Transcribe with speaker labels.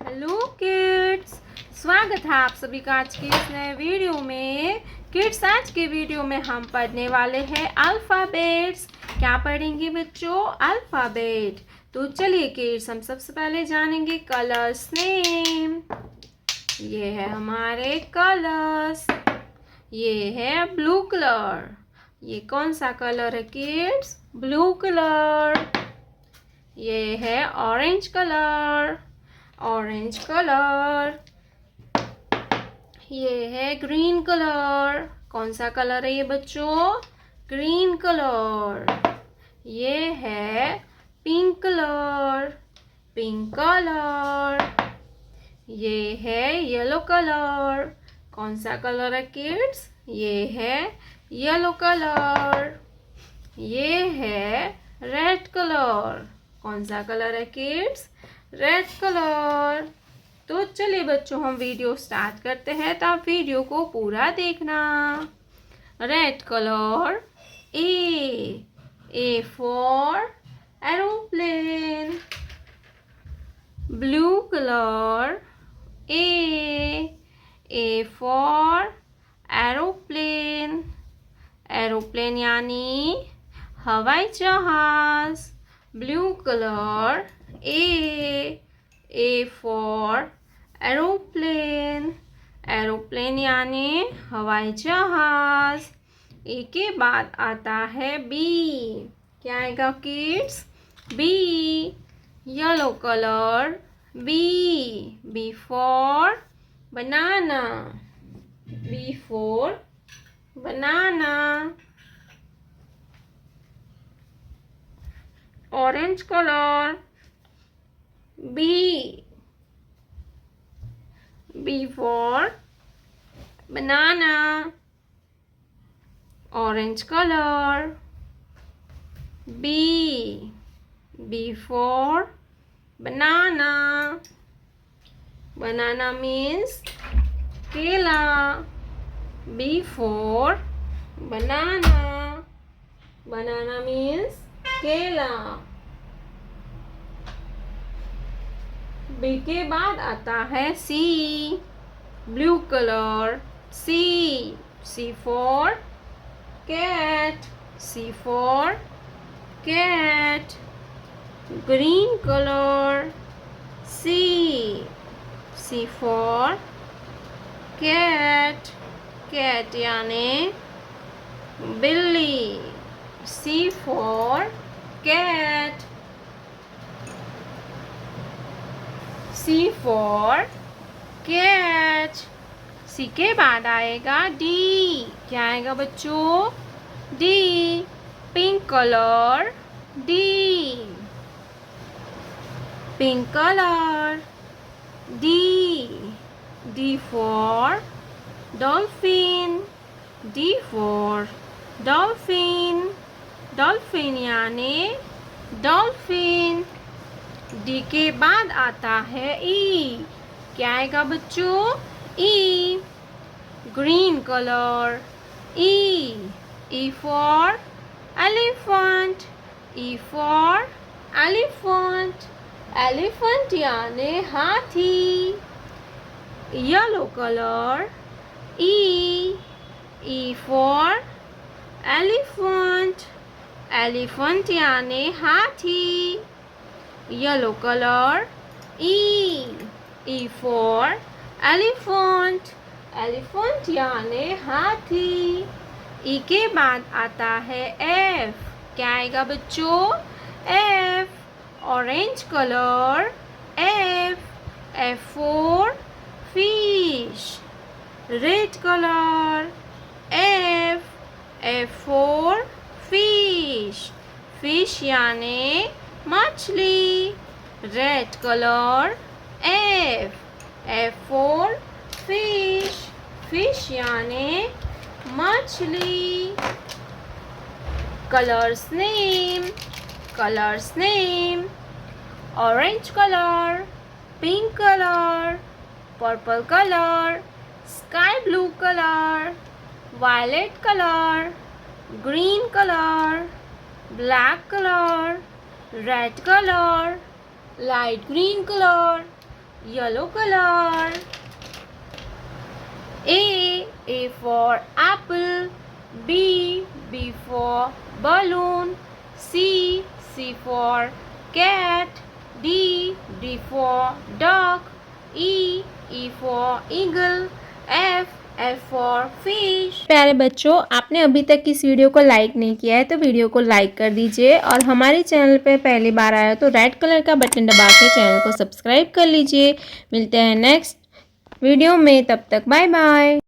Speaker 1: Hello kids, स्वागत है आप सभी का आज के इस नए वीडियो में। किड्स, आज के वीडियो में हम पढ़ने वाले हैं अल्फ़ाबेट्स। क्या पढ़ेंगे बच्चों? अल्फ़ाबेट। तो चलिए किड्स, हम सबसे पहले जानेंगे कलर्स नेम। ये है हमारे कलर्स। ये है ब्लू कलर। ये कौन सा कलर है किड्स? Blue colour. ये है ऑरेंज कलर। Orange colour. ये है ग्रीन कलर। कौन सा कलर है ये बच्चों? Green colour. ये है पिंक कलर। Pink colour. ये है येलो कलर। कौन सा कलर है किड्स? ये है येलो कलर। ये है रेड कलर। कौन सा कलर है किड्स? Red colour. तो चलिए बच्चों, हम वीडियो स्टार्ट करते हैं, तो आप वीडियो को पूरा देखना। Red colour. A for aeroplane. Blue colour. A for aeroplane. Aeroplane यानी हवाई जहाज। Blue colour. A for aeroplane. Aeroplane यानी हवाई जहाज। ए के बाद आता है बी। क्या आएगा kids? B. Yellow colour. B for banana. B for banana. Orange colour. B for banana. Orange colour. B for banana. Banana means केला। B for banana. Banana means केला। बी के बाद आता है C. Blue colour. C for cat. C for cat. Green colour. C for cat. Cat यानी बिल्ली। C for cat. C for catch. C के बाद आएगा डी। क्या आएगा बच्चों? D. Pink colour. Pink colour. D for dolphin. D for dolphin. Dolphin यानी dolphin. D के बाद आता है ई। क्या आएगा बच्चों? E. Green colour. E for elephant. E for elephant. Elephant यानी हाथी। Yellow colour. E for elephant. Elephant यानी हाथी। Yellow colour. E for elephant. Elephant यानी हाथी। ई के बाद आता है एफ। क्या आएगा बच्चों? F. Orange colour. F for fish. Red colour. F for fish. Fish यानी मछली। Red colour. F for fish. Fish यानी मछली। Colours name. Orange colour. Pink colour. Purple colour. Sky blue colour. Violet colour. Green colour. Black colour. Red colour. Light green colour. yellow color. A for apple. B for balloon. C for cat. D for duck. E for eagle. F for fish. प्यारे बच्चों, आपने अभी तक इस video को like नहीं किया है तो वीडियो को लाइक कर दीजिए और हमारे चैनल पे पहली बार आया तो रेड कलर का बटन दबा के चैनल को सब्सक्राइब कर लीजिए। मिलते हैं नेक्स्ट वीडियो में, तब तक बाय बाय।